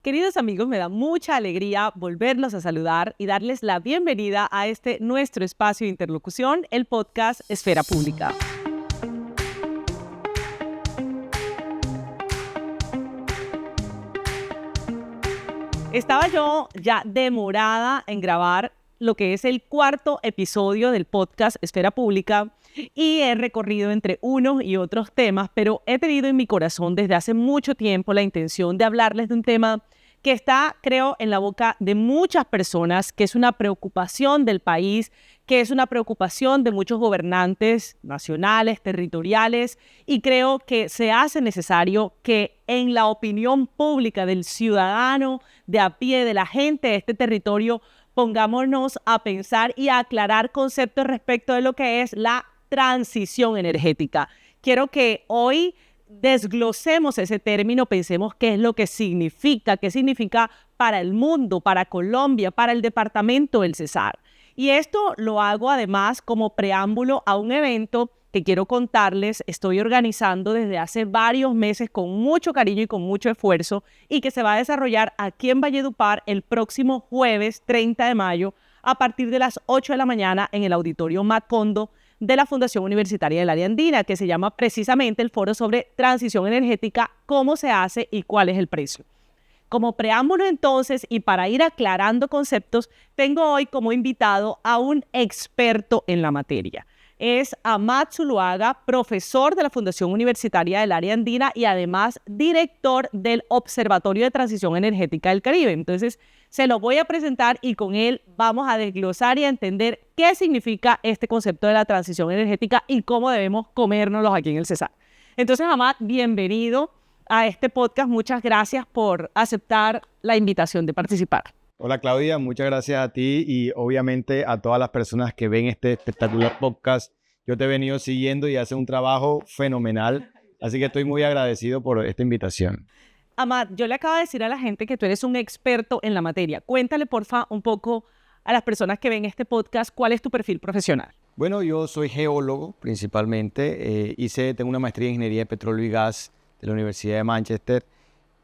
Queridos amigos, me da mucha alegría volverlos a saludar y darles la bienvenida a nuestro espacio de interlocución, el podcast Esfera Pública. Estaba yo ya demorada en grabar lo que es el cuarto episodio del podcast Esfera Pública y he recorrido entre unos y otros temas, pero he tenido en mi corazón desde hace mucho tiempo la intención de hablarles de un tema que está, creo, en la boca de muchas personas, que es una preocupación del país, que es una preocupación de muchos gobernantes nacionales, territoriales, y creo que se hace necesario que en la opinión pública del ciudadano, de a pie, de la gente de este territorio, pongámonos a pensar y a aclarar conceptos respecto de lo que es la transición energética. Quiero que hoy desglosemos ese término, pensemos qué es lo que significa, qué significa para el mundo, para Colombia, para el departamento del Cesar. Y esto lo hago además como preámbulo a un evento que quiero contarles, estoy organizando desde hace varios meses con mucho cariño y con mucho esfuerzo y que se va a desarrollar aquí en Valledupar el próximo jueves 30 de mayo a partir de las 8 de la mañana en el Auditorio Macondo de la Fundación Universitaria del Área Andina, que se llama precisamente el Foro sobre Transición Energética, cómo se hace y cuál es el precio. Como preámbulo entonces, y para ir aclarando conceptos, tengo hoy como invitado a un experto en la materia. Es Amat Zuluaga, profesor de la Fundación Universitaria del Área Andina y además director del Observatorio de Transición Energética del Caribe. Entonces, se lo voy a presentar y con él vamos a desglosar y a entender qué significa este concepto de la transición energética y cómo debemos comérnoslos aquí en el Cesar. Entonces, Amat, bienvenido a este podcast. Muchas gracias por aceptar la invitación de participar. Hola Claudia, muchas gracias a ti y obviamente a todas las personas que ven este espectacular podcast. Yo te he venido siguiendo y haces un trabajo fenomenal, así que estoy muy agradecido por esta invitación. Amat, yo le acabo de decir a la gente que tú eres un experto en la materia. Cuéntale, porfa, un poco a las personas que ven este podcast, ¿cuál es tu perfil profesional? Bueno, yo soy geólogo principalmente. Tengo una maestría en Ingeniería de Petróleo y Gas de la Universidad de Manchester.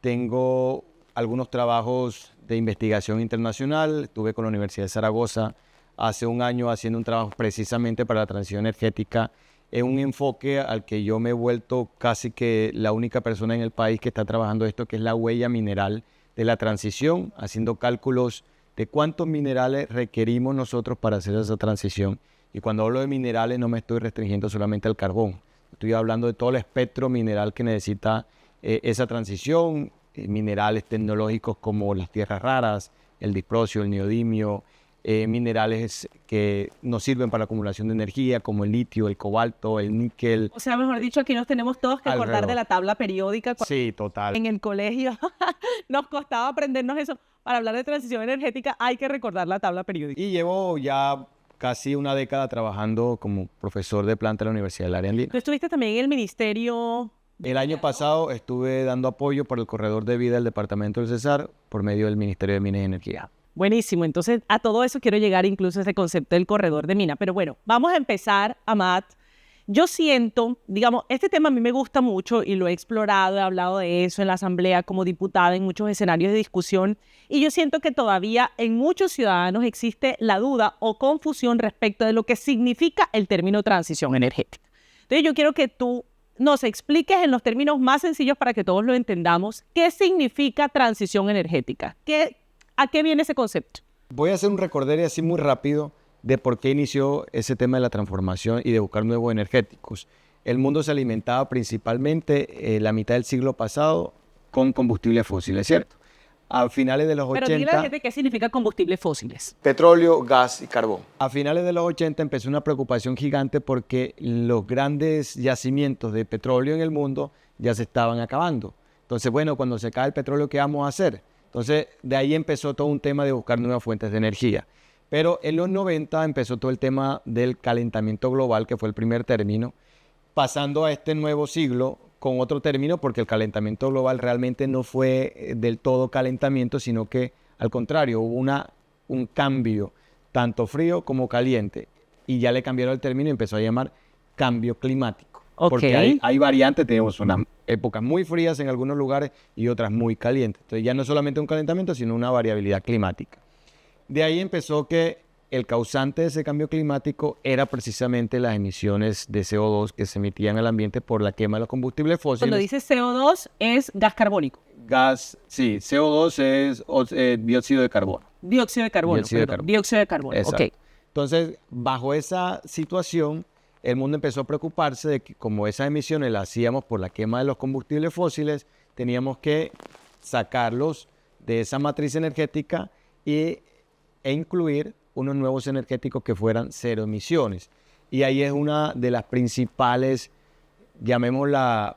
Tengo algunos trabajos de investigación internacional. Estuve con la Universidad de Zaragoza hace un año haciendo un trabajo precisamente para la transición energética. Es un enfoque al que yo me he vuelto casi que la única persona en el país que está trabajando esto, que es la huella mineral de la transición, haciendo cálculos de cuántos minerales requerimos nosotros para hacer esa transición. Y cuando hablo de minerales no me estoy restringiendo solamente al carbón. Estoy hablando de todo el espectro mineral que necesita esa transición, minerales tecnológicos como las tierras raras, el disprosio, el neodimio, minerales que nos sirven para la acumulación de energía como el litio, el cobalto, el níquel. O sea, mejor dicho, aquí nos tenemos todos que acordar de la tabla periódica. Sí, total. En el colegio nos costaba aprendernos eso. Para hablar de transición energética hay que recordar la tabla periódica. Y llevo ya casi una década trabajando como profesor de planta en la Universidad del Área Andina. Tú estuviste también en el ministerio. El año pasado estuve dando apoyo por el corredor de vida del departamento del Cesar por medio del Ministerio de Minas y Energía. Buenísimo, entonces a todo eso quiero llegar, incluso ese concepto del corredor de mina. Pero bueno, vamos a empezar, Amat. Yo siento, digamos, este tema a mí me gusta mucho y lo he explorado, he hablado de eso en la asamblea como diputada en muchos escenarios de discusión y yo siento que todavía en muchos ciudadanos existe la duda o confusión respecto de lo que significa el término transición energética. Entonces yo quiero que tú nos expliques en los términos más sencillos para que todos lo entendamos qué significa transición energética, ¿a qué viene ese concepto? Voy a hacer un recorderio así muy rápido de por qué inició ese tema de la transformación y de buscar nuevos energéticos. El mundo se alimentaba principalmente la mitad del siglo pasado con combustibles fósiles, ¿cierto? A finales de los 80... Pero dile a la gente qué significa combustibles fósiles. Petróleo, gas y carbón. A finales de los 80 empezó una preocupación gigante porque los grandes yacimientos de petróleo en el mundo ya se estaban acabando. Entonces, bueno, cuando se cae el petróleo, ¿qué vamos a hacer? Entonces, de ahí empezó todo un tema de buscar nuevas fuentes de energía. Pero en los 90 empezó todo el tema del calentamiento global, que fue el primer término, pasando a este nuevo siglo con otro término, porque el calentamiento global realmente no fue del todo calentamiento, sino que al contrario, hubo un cambio, tanto frío como caliente, y ya le cambiaron el término y empezó a llamar cambio climático. Okay. Porque hay variantes, tenemos una épocas muy frías en algunos lugares y otras muy calientes. Entonces ya no es solamente un calentamiento, sino una variabilidad climática. De ahí empezó que el causante de ese cambio climático era precisamente las emisiones de CO2 que se emitían al ambiente por la quema de los combustibles fósiles. Cuando dices CO2 es gas carbónico. Sí, CO2 es dióxido de carbono. Dióxido de carbono, dióxido de carbono, Exacto. ok. Entonces, bajo esa situación, el mundo empezó a preocuparse de que como esas emisiones las hacíamos por la quema de los combustibles fósiles, teníamos que sacarlos de esa matriz energética e incluir unos nuevos energéticos que fueran cero emisiones. Y ahí es una de las principales, llamémosla,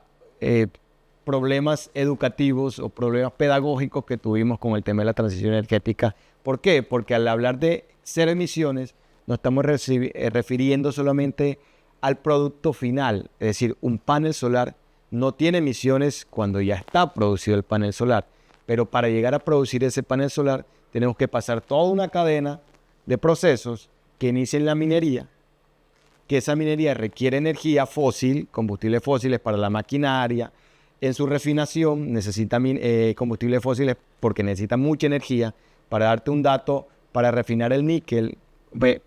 problemas educativos o problemas pedagógicos que tuvimos con el tema de la transición energética. ¿Por qué? Porque al hablar de cero emisiones, no estamos refiriendo solamente al producto final. Es decir, un panel solar no tiene emisiones cuando ya está producido el panel solar. Pero para llegar a producir ese panel solar, tenemos que pasar toda una cadena de procesos que inician la minería, que esa minería requiere energía fósil, combustibles fósiles para la maquinaria. En su refinación necesita combustibles fósiles porque necesita mucha energía. Para darte un dato, para refinar el níquel,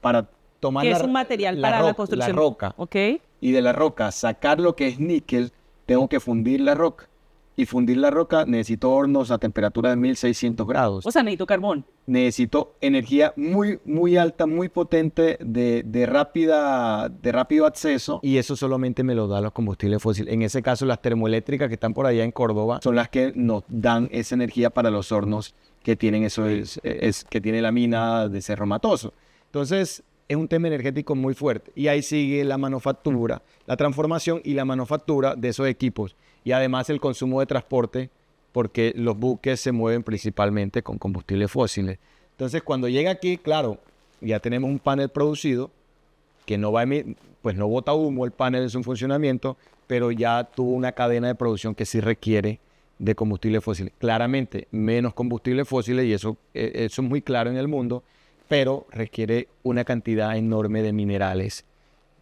para tomar que es un material para la construcción. La roca. Okay. Y de la roca sacar lo que es níquel, tengo que fundir la roca. Y fundir la roca necesito hornos a temperatura de 1600 grados. O sea, necesito carbón. Necesito energía muy, muy alta, muy potente, de rápido acceso. Y eso solamente me lo da los combustibles fósiles. En ese caso, las termoeléctricas que están por allá en Córdoba son las que nos dan esa energía para los hornos que tienen que tiene la mina de Cerro Matoso. Entonces, es un tema energético muy fuerte. Y ahí sigue la manufactura, la transformación y la manufactura de esos equipos. Y además el consumo de transporte, porque los buques se mueven principalmente con combustibles fósiles. Entonces, cuando llega aquí, claro, ya tenemos un panel producido que no va a pues no bota humo el panel en su funcionamiento, pero ya tuvo una cadena de producción que sí requiere de combustibles fósiles. Claramente, menos combustibles fósiles, y eso es muy claro en el mundo, pero requiere una cantidad enorme de minerales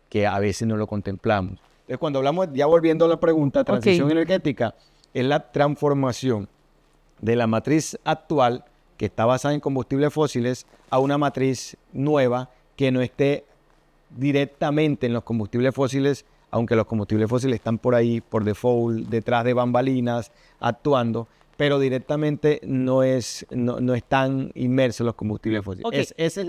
que a veces no lo contemplamos. Entonces, cuando hablamos, ya volviendo a la pregunta, transición energética, es la transformación de la matriz actual, que está basada en combustibles fósiles, a una matriz nueva que no esté directamente en los combustibles fósiles, aunque los combustibles fósiles están por ahí, por default, detrás de bambalinas, actuando, pero directamente no están inmersos los combustibles fósiles. Okay. Esa es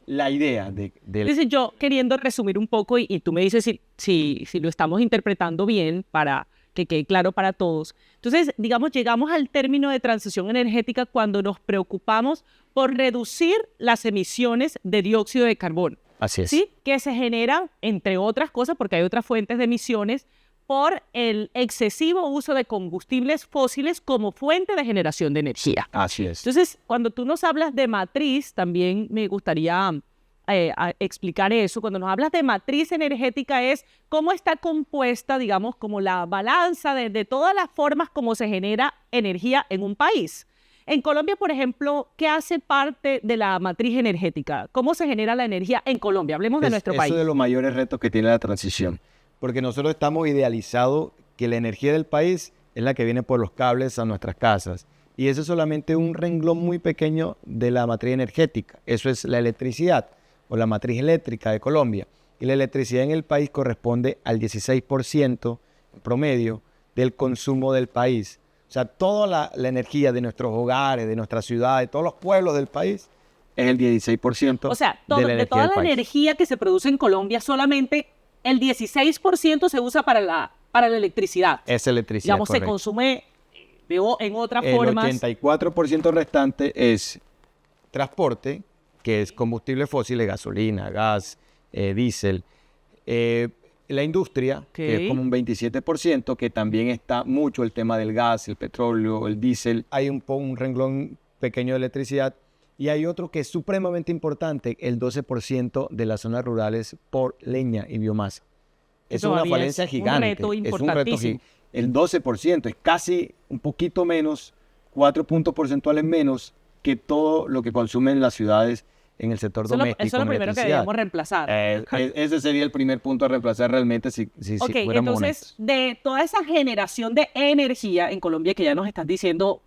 la idea de... Entonces yo queriendo resumir un poco y tú me dices si lo estamos interpretando bien para que quede claro para todos. Entonces, digamos, llegamos al término de transición energética cuando nos preocupamos por reducir las emisiones de dióxido de carbono. Así es. ¿Sí? Que se generan, entre otras cosas, porque hay otras fuentes de emisiones, por el excesivo uso de combustibles fósiles como fuente de generación de energía. Así es. Entonces, cuando tú nos hablas de matriz, también me gustaría explicar eso. Cuando nos hablas de matriz energética es cómo está compuesta, digamos, como la balanza de todas las formas como se genera energía en un país. En Colombia, por ejemplo, ¿qué hace parte de la matriz energética? ¿Cómo se genera la energía en Colombia? Hablemos de nuestro país. Eso es de los mayores retos que tiene la transición. Porque nosotros estamos idealizados que la energía del país es la que viene por los cables a nuestras casas. Y eso es solamente un renglón muy pequeño de la matriz energética. Eso es la electricidad o la matriz eléctrica de Colombia. Y la electricidad en el país corresponde al 16% en promedio del consumo del país. O sea, toda la energía de nuestros hogares, de nuestras ciudades, de todos los pueblos del país, es el 16%. O sea, de toda la energía que se produce en Colombia, solamente el 16% se usa para la electricidad. Es electricidad, digamos, correcto. Se consume, veo en otras formas. El 84% restante es transporte, que es combustibles fósiles, gasolina, gas, diésel. La industria, que es como un 27%, que también está mucho el tema del gas, el petróleo, el diésel. Hay un renglón pequeño de electricidad. Y hay otro que es supremamente importante, el 12% de las zonas rurales por leña y biomasa. Es una falencia gigante. Un reto importantísimo. El 12% es casi un poquito menos, 4 puntos porcentuales menos que todo lo que consumen las ciudades en el sector Eso doméstico. es lo primero que debemos reemplazar. Ese sería el primer punto a reemplazar realmente si fuéramos entonces, honestos. de toda esa generación de energía en Colombia que ya nos estás diciendo,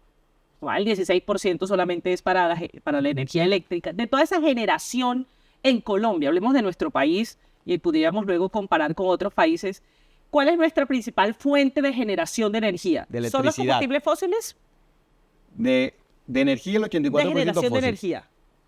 el 16% solamente es para la energía eléctrica, de toda esa generación en Colombia, hablemos de nuestro país y pudiéramos luego comparar con otros países, ¿cuál es nuestra principal fuente de generación de energía? De ¿Son los electricidad. combustibles fósiles? De energía, el 84% De generación fósil. de energía.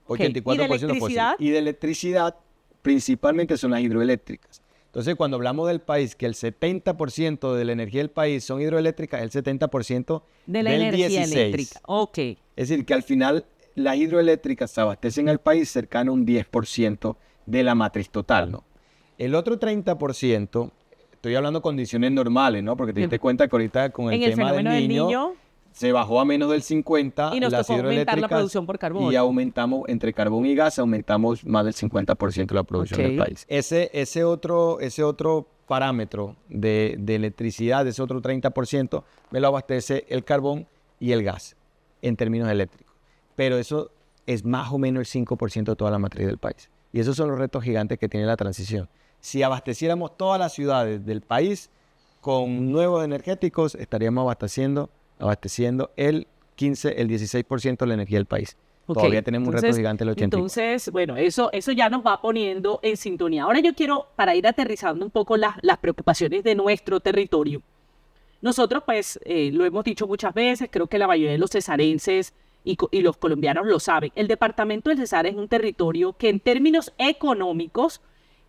84% ¿Y de electricidad? fósil. Y de electricidad, principalmente son las hidroeléctricas. Entonces, cuando hablamos del país, que el 70% de la energía del país son hidroeléctricas, el 70% De la del energía 16%. eléctrica. Ok. Es decir, que al final las hidroeléctricas se abastecen al país cercano a un 10% de la matriz total, ¿no? El otro 30%, estoy hablando de condiciones normales, ¿no? Porque te diste cuenta que ahorita con el En el tema fenómeno del Niño se bajó a menos del 50 y nos las tocó aumentar la hidroeléctricas producción por carbón. y aumentamos entre carbón y gas, aumentamos más del 50% la producción del país. Ese otro parámetro de electricidad, ese otro 30%, me lo abastece el carbón y el gas en términos eléctricos. Pero eso es más o menos el 5% de toda la matriz del país. Y esos son los retos gigantes que tiene la transición. Si abasteciéramos todas las ciudades del país con nuevos energéticos, estaríamos abasteciendo el 16% de la energía del país. Todavía tenemos un reto gigante del 84%. Entonces, bueno, eso ya nos va poniendo en sintonía. Ahora yo quiero, para ir aterrizando un poco las preocupaciones de nuestro territorio, nosotros pues lo hemos dicho muchas veces, creo que la mayoría de los cesarenses y los colombianos lo saben. El departamento del Cesar es un territorio que en términos económicos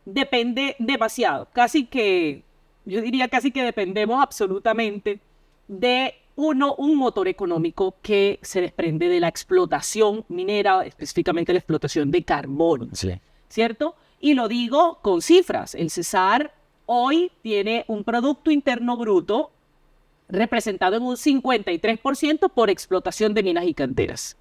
depende demasiado. Yo diría casi que dependemos absolutamente de un motor económico que se desprende de la explotación minera, específicamente la explotación de carbón, Sí. ¿cierto? Y lo digo con cifras. El Cesar hoy tiene un Producto Interno Bruto representado en un 53% por explotación de minas y canteras.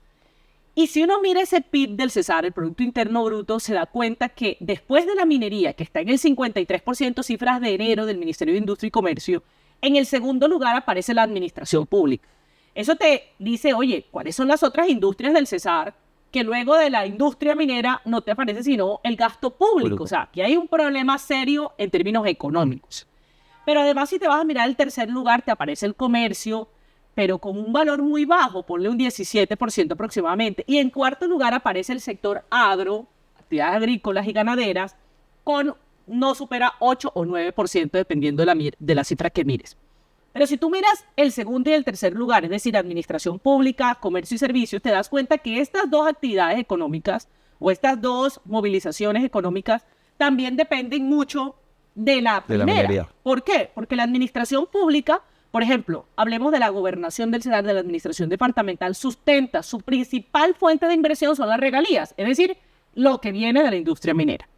Y si uno mira ese PIB del Cesar, el Producto Interno Bruto, se da cuenta que después de la minería, que está en el 53%, cifras de enero del Ministerio de Industria y Comercio, en el segundo lugar aparece la administración pública. Eso te dice, oye, ¿cuáles son las otras industrias del Cesar? Que luego de la industria minera no te aparece sino el gasto público. O sea, aquí hay un problema serio en términos económicos. Pero además, si te vas a mirar el tercer lugar, te aparece el comercio, pero con un valor muy bajo, ponle un 17% aproximadamente. Y en cuarto lugar aparece el sector agro, actividades agrícolas y ganaderas, con no supera 8 o 9%, dependiendo de la cifra que mires. Pero si tú miras el segundo y el tercer lugar, es decir, administración pública, comercio y servicios, te das cuenta que estas dos actividades económicas o estas dos movilizaciones económicas también dependen mucho de la minería. ¿Por qué? Porque la administración pública, por ejemplo, hablemos de la gobernación del Cesar, de la administración departamental, sustenta su principal fuente de inversión son las regalías, es decir, lo que viene de la industria minera.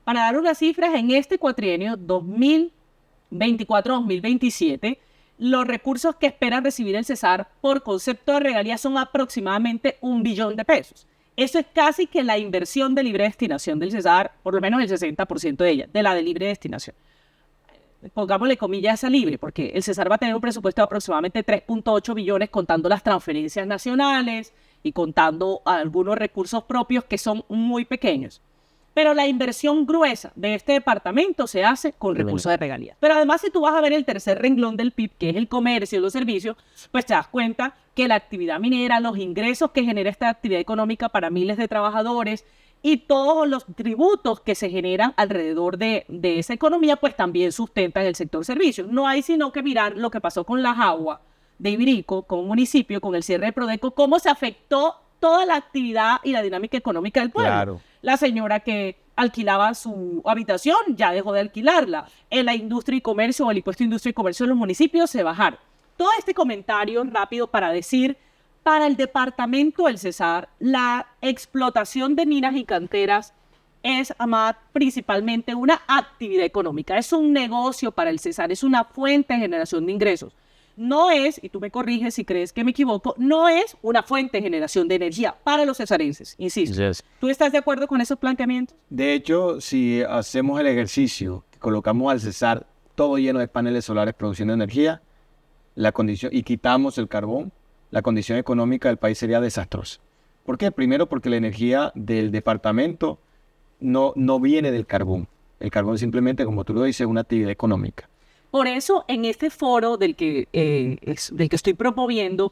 Para dar unas cifras, en este cuatrienio 2024-2027, los recursos que espera recibir el Cesar por concepto de regalías son aproximadamente 1 billón de pesos. Eso es casi que la inversión de libre destinación del Cesar, por lo menos el 60% de ella, de la de libre destinación. Pongámosle comillas a libre, porque el Cesar va a tener un presupuesto de aproximadamente 3.8 billones contando las transferencias nacionales y contando algunos recursos propios que son muy pequeños. Pero la inversión gruesa de este departamento se hace con recursos de regalías. Pero además, si tú vas a ver el tercer renglón del PIB, que es el comercio y los servicios, pues te das cuenta que la actividad minera, los ingresos que genera esta actividad económica para miles de trabajadores y todos los tributos que se generan alrededor de esa economía, pues también sustentan el sector servicios. No hay sino que mirar lo que pasó con la Jagua de Ibirico, con un municipio, con el cierre de Prodeco, cómo se afectó toda la actividad y la dinámica económica del pueblo. Claro. La señora que alquilaba su habitación ya dejó de alquilarla. En la industria y comercio o el impuesto de industria y comercio de los municipios se bajaron. Todo este comentario rápido para decir, para el departamento del Cesar, la explotación de minas y canteras es, Amad, principalmente una actividad económica. Es un negocio para el Cesar, es una fuente de generación de ingresos. No es, y tú me corriges si crees que me equivoco, no es una fuente de generación de energía para los cesarenses, insisto. Yes. ¿Tú estás de acuerdo con esos planteamientos? De hecho, si hacemos el ejercicio, colocamos al Cesar todo lleno de paneles solares produciendo energía, la condición, y quitamos el carbón, la condición económica del país sería desastrosa. ¿Por qué? Primero porque la energía del departamento no viene del carbón. El carbón simplemente, como tú lo dices, es una actividad económica. Por eso, en este foro del que estoy promoviendo,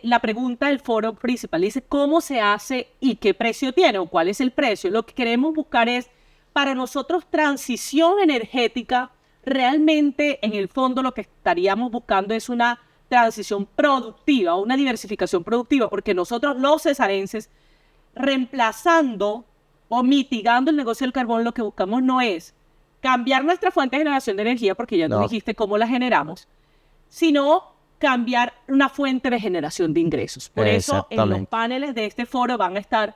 la pregunta del foro principal dice cómo se hace y qué precio tiene o cuál es el precio. Lo que queremos buscar es, para nosotros, transición energética. Realmente, en el fondo, lo que estaríamos buscando es una transición productiva, una diversificación productiva, porque nosotros, los cesarenses, reemplazando o mitigando el negocio del carbón, lo que buscamos no es cambiar nuestra fuente de generación de energía, porque ya tú dijiste cómo la generamos, sino cambiar una fuente de generación de ingresos. Por eso, en los paneles de este foro van a estar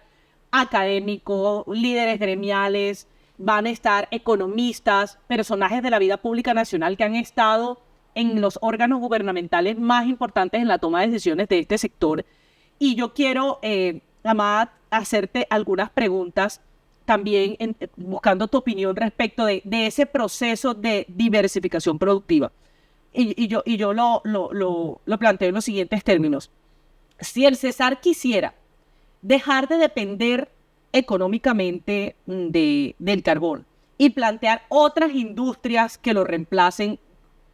académicos, líderes gremiales, van a estar economistas, personajes de la vida pública nacional que han estado en los órganos gubernamentales más importantes en la toma de decisiones de este sector. Y yo quiero, Amad, hacerte algunas preguntas también buscando tu opinión respecto de ese proceso de diversificación productiva. Y yo lo planteo en los siguientes términos. Si el Cesar quisiera dejar de depender económicamente del carbón y plantear otras industrias que lo reemplacen,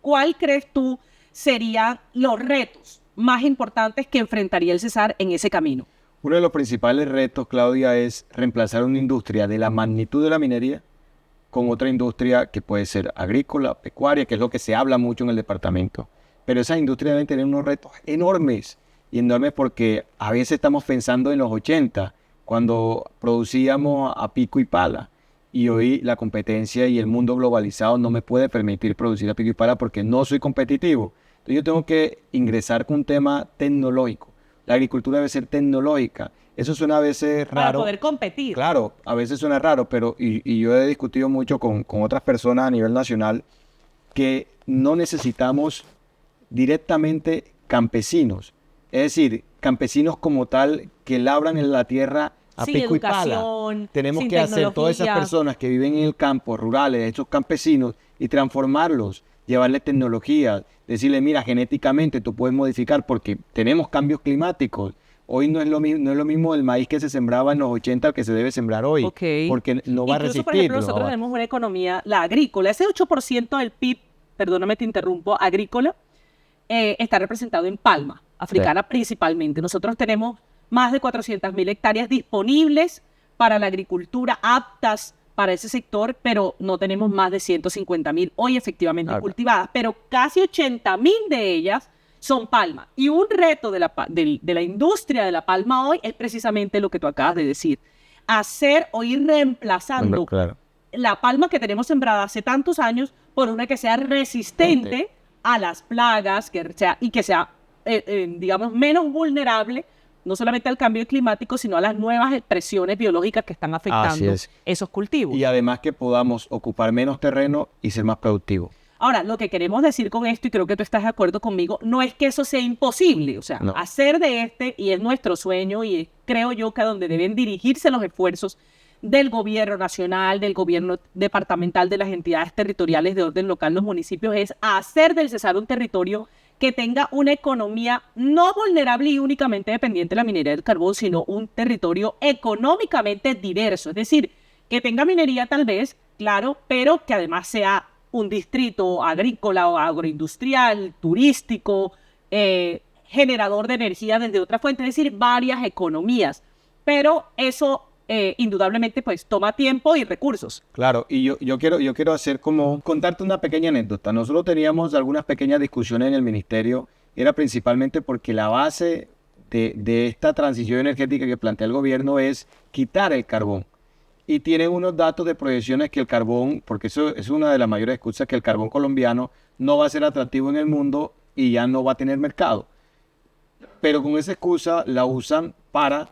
¿cuál crees tú serían los retos más importantes que enfrentaría el Cesar en ese camino? Uno de los principales retos, Claudia, es reemplazar una industria de la magnitud de la minería con otra industria que puede ser agrícola, pecuaria, que es lo que se habla mucho en el departamento. Pero esas industrias deben tener unos retos enormes, y enormes porque a veces estamos pensando en los 80, cuando producíamos a pico y pala, y hoy la competencia y el mundo globalizado no me puede permitir producir a pico y pala porque no soy competitivo. Entonces yo tengo que ingresar con un tema tecnológico. La agricultura debe ser tecnológica. Eso suena a veces raro. Para poder competir. Claro, a veces suena raro, pero y yo he discutido mucho con otras personas a nivel nacional que no necesitamos directamente campesinos. Es decir, campesinos como tal que labran en la tierra a pico y pala. Tenemos que hacer todas esas personas que viven en el campo, rurales, estos campesinos, y transformarlos, llevarles tecnología, decirle, mira, genéticamente tú puedes modificar porque tenemos cambios climáticos. Hoy no es lo mismo el maíz que se sembraba en los 80 que se debe sembrar hoy, porque no va a resistir. Por ejemplo, nosotros tenemos una economía, la agrícola, ese 8% del PIB, perdóname te interrumpo, agrícola, está representado en palma africana principalmente. Nosotros tenemos más de 400.000 hectáreas disponibles para la agricultura, aptas para ese sector, pero no tenemos más de 150.000 hoy efectivamente cultivadas, pero casi 80.000 de ellas son palma. Y un reto de la industria de la palma hoy es precisamente lo que tú acabas de decir, hacer o ir reemplazando la palma que tenemos sembrada hace tantos años por una que sea resistente a las plagas y que sea, digamos, menos vulnerable no solamente al cambio climático, sino a las nuevas presiones biológicas que están afectando esos cultivos. Y además que podamos ocupar menos terreno y ser más productivos. Ahora, lo que queremos decir con esto, y creo que tú estás de acuerdo conmigo, no es que eso sea imposible. O sea, hacer de y es nuestro sueño, y creo yo que a donde deben dirigirse los esfuerzos del gobierno nacional, del gobierno departamental, de las entidades territoriales de orden local, los municipios, es hacer del Cesar un territorio que tenga una economía no vulnerable y únicamente dependiente de la minería del carbón, sino un territorio económicamente diverso. Es decir, que tenga minería tal vez, claro, pero que además sea un distrito agrícola o agroindustrial, turístico, generador de energía desde otra fuente, es decir, varias economías. Pero eso indudablemente pues toma tiempo y recursos. Claro, y yo quiero hacer contarte una pequeña anécdota. Nosotros teníamos algunas pequeñas discusiones en el ministerio, era principalmente porque la base de esta transición energética que plantea el gobierno es quitar el carbón. Y tienen unos datos de proyecciones que el carbón, porque eso es una de las mayores excusas, que el carbón colombiano no va a ser atractivo en el mundo y ya no va a tener mercado. Pero con esa excusa la usan para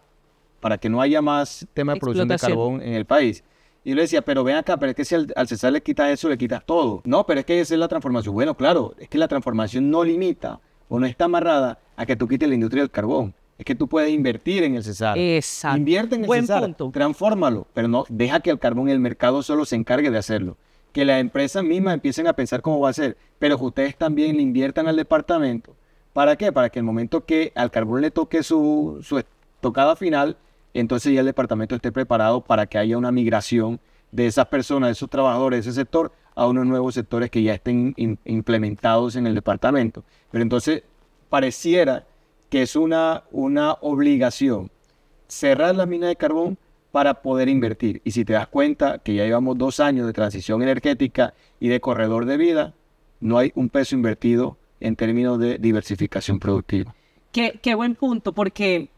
que no haya más tema de producción de carbón en el país. Y yo le decía, pero ven acá, pero es que si al Cesar le quitas eso, le quitas todo. No, pero es que esa es la transformación. Bueno, claro, es que la transformación no limita o no está amarrada a que tú quites la industria del carbón. Es que tú puedes invertir en el Cesar. Exacto. Invierte en el Cesar, transfórmalo, pero no deja que el carbón y el mercado solo se encargue de hacerlo. Que las empresas mismas empiecen a pensar cómo va a ser, pero que ustedes también le inviertan al departamento. ¿Para qué? Para que el momento que al carbón le toque su tocada final, entonces ya el departamento esté preparado para que haya una migración de esas personas, de esos trabajadores de ese sector, a unos nuevos sectores que ya estén implementados en el departamento. Pero entonces pareciera que es una obligación cerrar la mina de carbón para poder invertir. Y si te das cuenta que ya llevamos 2 años de transición energética y de corredor de vida, no hay un peso invertido en términos de diversificación productiva. Qué buen punto, porque,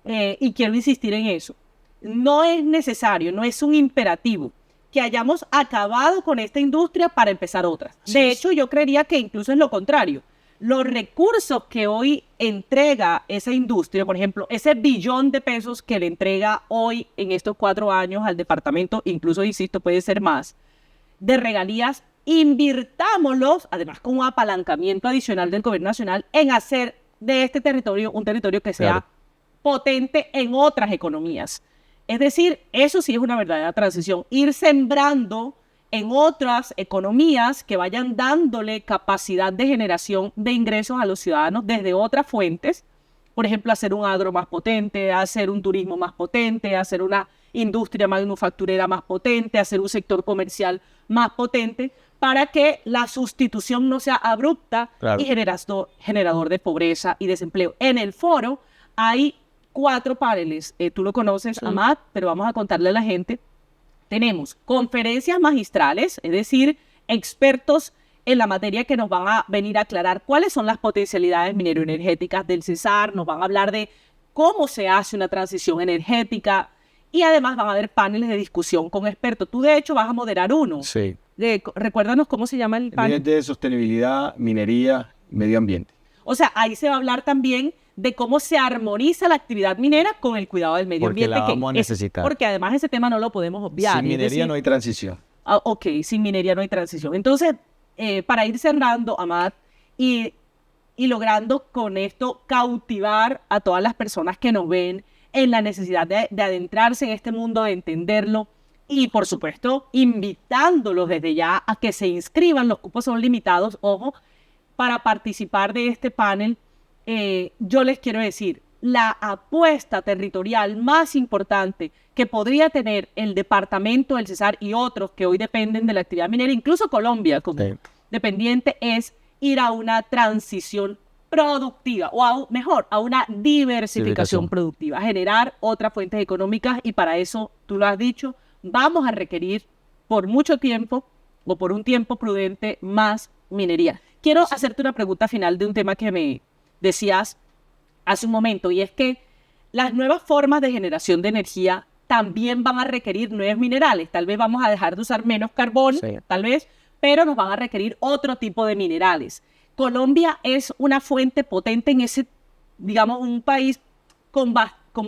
y quiero insistir en eso, no es necesario, no es un imperativo que hayamos acabado con esta industria para empezar otras. De hecho, yo creería que incluso es lo contrario. Los recursos que hoy entrega esa industria, por ejemplo, ese billón de pesos que le entrega hoy en estos 4 años al departamento, incluso, insisto, puede ser más, de regalías, invirtámoslos, además con un apalancamiento adicional del gobierno nacional, en hacer de este territorio un territorio que sea potente en otras economías. Es decir, eso sí es una verdadera transición, ir sembrando en otras economías que vayan dándole capacidad de generación de ingresos a los ciudadanos desde otras fuentes, por ejemplo, hacer un agro más potente, hacer un turismo más potente, hacer una industria manufacturera más potente, hacer un sector comercial más potente, para que la sustitución no sea abrupta y generador de pobreza y desempleo. En el foro hay 4 paneles, tú lo conoces, Amad, pero vamos a contarle a la gente. Tenemos conferencias magistrales, es decir, expertos en la materia que nos van a venir a aclarar cuáles son las potencialidades minero-energéticas del Cesar, nos van a hablar de cómo se hace una transición energética y además van a haber paneles de discusión con expertos. Tú, de hecho, vas a moderar uno. Sí. Recuérdanos cómo se llama el panel. De sostenibilidad, minería, medio ambiente. O sea, ahí se va a hablar también de cómo se armoniza la actividad minera con el cuidado del medio ambiente. Porque la vamos a necesitar. Porque además ese tema no lo podemos obviar. Sin minería no hay transición. Ok, sin minería no hay transición. Entonces, para ir cerrando, Amad, y logrando con esto cautivar a todas las personas que nos ven en la necesidad de adentrarse en este mundo, de entenderlo, y por supuesto, invitándolos desde ya a que se inscriban, los cupos son limitados, ojo, para participar de este panel. Yo les quiero decir, la apuesta territorial más importante que podría tener el departamento del Cesar y otros que hoy dependen de la actividad minera, incluso Colombia como dependiente, es ir a una transición productiva, o mejor, a una diversificación productiva, generar otras fuentes económicas, y para eso, tú lo has dicho, vamos a requerir por mucho tiempo, o por un tiempo prudente, más minería. Quiero hacerte una pregunta final de un tema que me decías hace un momento, y es que las nuevas formas de generación de energía también van a requerir nuevos minerales. Tal vez vamos a dejar de usar menos carbón, tal vez, pero nos van a requerir otro tipo de minerales. Colombia es una fuente potente en ese, digamos, un país con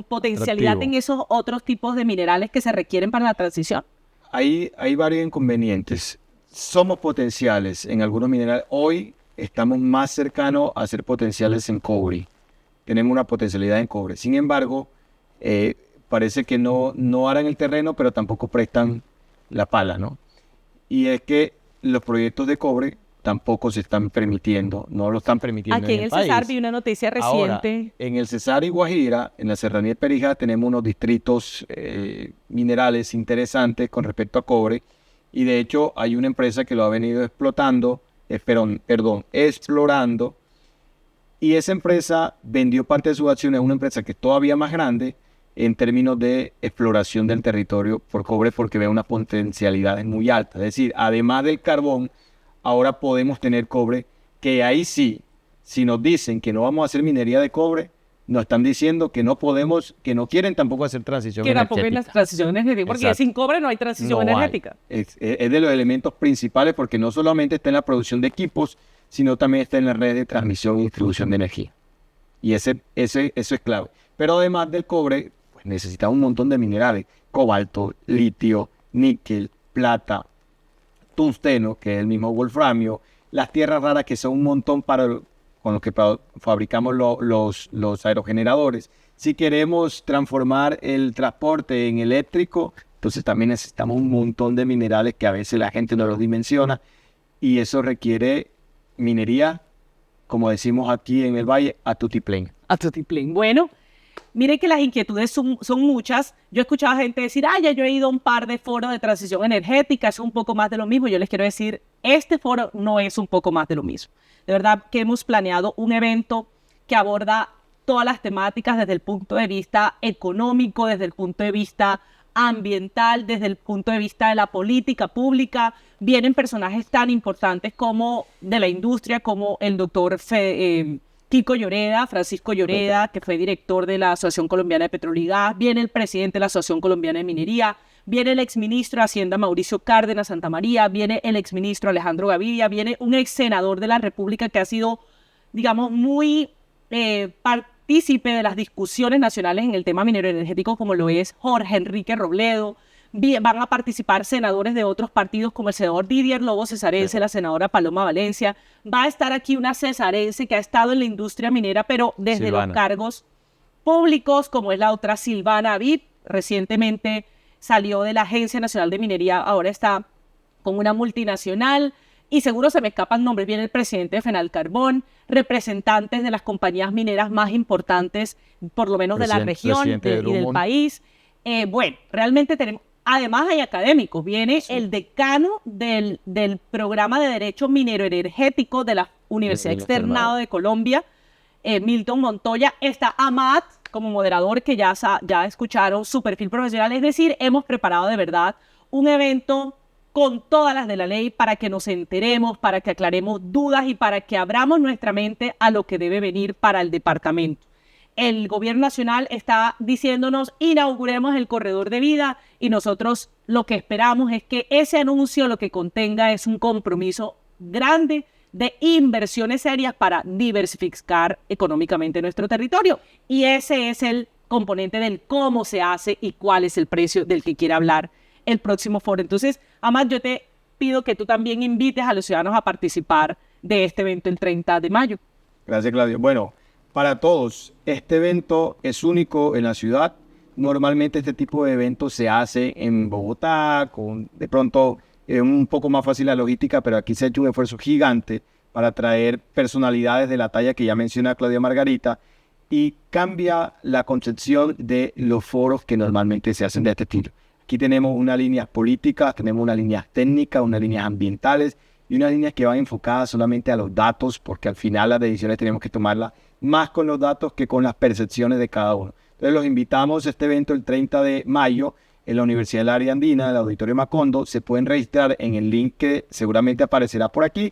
potencialidad en esos otros tipos de minerales que se requieren para la transición. Hay varios inconvenientes. Somos potenciales en algunos minerales. Hoy estamos más cercanos a ser potenciales en cobre. Tenemos una potencialidad en cobre. Sin embargo, parece que no harán el terreno, pero tampoco prestan la pala, ¿no? Y es que los proyectos de cobre tampoco se están permitiendo, no lo están permitiendo aquí en el Cesar vi una noticia reciente. Ahora, en el Cesar y Guajira, en la serranía de Perijá, tenemos unos distritos minerales interesantes con respecto a cobre, y de hecho hay una empresa que lo ha venido explorando, y esa empresa vendió parte de sus acciones a una empresa que es todavía más grande en términos de exploración del territorio por cobre, porque ve unas potencialidades muy altas. Es decir, además del carbón, ahora podemos tener cobre, que ahí sí, si nos dicen que no vamos a hacer minería de cobre, nos están diciendo que no podemos, que no quieren tampoco hacer transición energética. Que tampoco hay transición energética, porque sin cobre no hay transición energética. Es de los elementos principales, porque no solamente está en la producción de equipos, sino también está en la red de transmisión y distribución de energía. Y eso es clave. Pero además del cobre, pues necesitamos un montón de minerales: cobalto, litio, níquel, plata, tungsteno, que es el mismo wolframio, las tierras raras, que son un montón con los que fabricamos los aerogeneradores. Si queremos transformar el transporte en eléctrico, entonces también necesitamos un montón de minerales que a veces la gente no los dimensiona, y eso requiere minería, como decimos aquí en el Valle, a tutiplén. A tutiplén. Bueno, Miren que las inquietudes son muchas. Yo he escuchado a gente decir, ya yo he ido a un par de foros de transición energética, es un poco más de lo mismo. Yo les quiero decir, este foro no es un poco más de lo mismo. De verdad que hemos planeado un evento que aborda todas las temáticas desde el punto de vista económico, desde el punto de vista ambiental, desde el punto de vista de la política pública. Vienen personajes tan importantes como de la industria, como el doctor Kiko Lloreda, Francisco Lloreda, que fue director de la Asociación Colombiana de Petróleo y Gas. Viene el presidente de la Asociación Colombiana de Minería. Viene el exministro de Hacienda Mauricio Cárdenas Santamaría. Viene el exministro Alejandro Gaviria. Viene un ex senador de la República que ha sido, digamos, muy partícipe de las discusiones nacionales en el tema minero energético, como lo es Jorge Enrique Robledo. Van a participar senadores de otros partidos como el senador Didier Lobo Cesarense, la senadora Paloma Valencia. Va a estar aquí una cesarense que ha estado en la industria minera, pero desde los cargos públicos, como es la otra Silvana Avid. Recientemente salió de la Agencia Nacional de Minería, ahora está con una multinacional. Y seguro se me escapan nombres. Viene el presidente de Fenalcarbón, representantes de las compañías mineras más importantes, por lo menos de la región y del país. Bueno, realmente tenemos, además hay académicos. Viene el decano del programa de Derecho Minero Energético de la Universidad Externado de Colombia, Milton Montoya. Está Amat como moderador, que ya escucharon su perfil profesional. Es decir, hemos preparado de verdad un evento con todas las de la ley para que nos enteremos, para que aclaremos dudas y para que abramos nuestra mente a lo que debe venir para el departamento. El gobierno nacional está diciéndonos, inauguremos el corredor de vida, y nosotros lo que esperamos es que ese anuncio lo que contenga es un compromiso grande de inversiones serias para diversificar económicamente nuestro territorio. Y ese es el componente del cómo se hace y cuál es el precio del que quiere hablar el próximo foro. Entonces, Amat, yo te pido que tú también invites a los ciudadanos a participar de este evento el 30 de mayo. Gracias, Claudio. Bueno, para todos, este evento es único en la ciudad. Normalmente este tipo de eventos se hace en Bogotá, con de pronto un poco más fácil la logística, pero aquí se ha hecho un esfuerzo gigante para traer personalidades de la talla que ya menciona Claudia Margarita, y cambia la concepción de los foros que normalmente se hacen de este estilo. Aquí tenemos unas líneas políticas, tenemos unas líneas técnicas, unas líneas ambientales y unas líneas que van enfocadas solamente a los datos, porque al final las decisiones tenemos que tomarlas más con los datos que con las percepciones de cada uno. Entonces los invitamos a este evento el 30 de mayo en la Universidad del Área Andina, el Auditorio Macondo. Se pueden registrar en el link que seguramente aparecerá por aquí.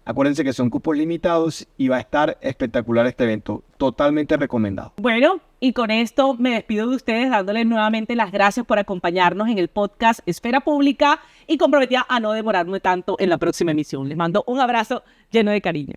Acuérdense que son cupos limitados y va a estar espectacular este evento, totalmente recomendado. Bueno, y con esto me despido de ustedes dándoles nuevamente las gracias por acompañarnos en el podcast Esfera Pública y comprometida a no demorarme tanto en la próxima emisión. Les mando un abrazo lleno de cariño.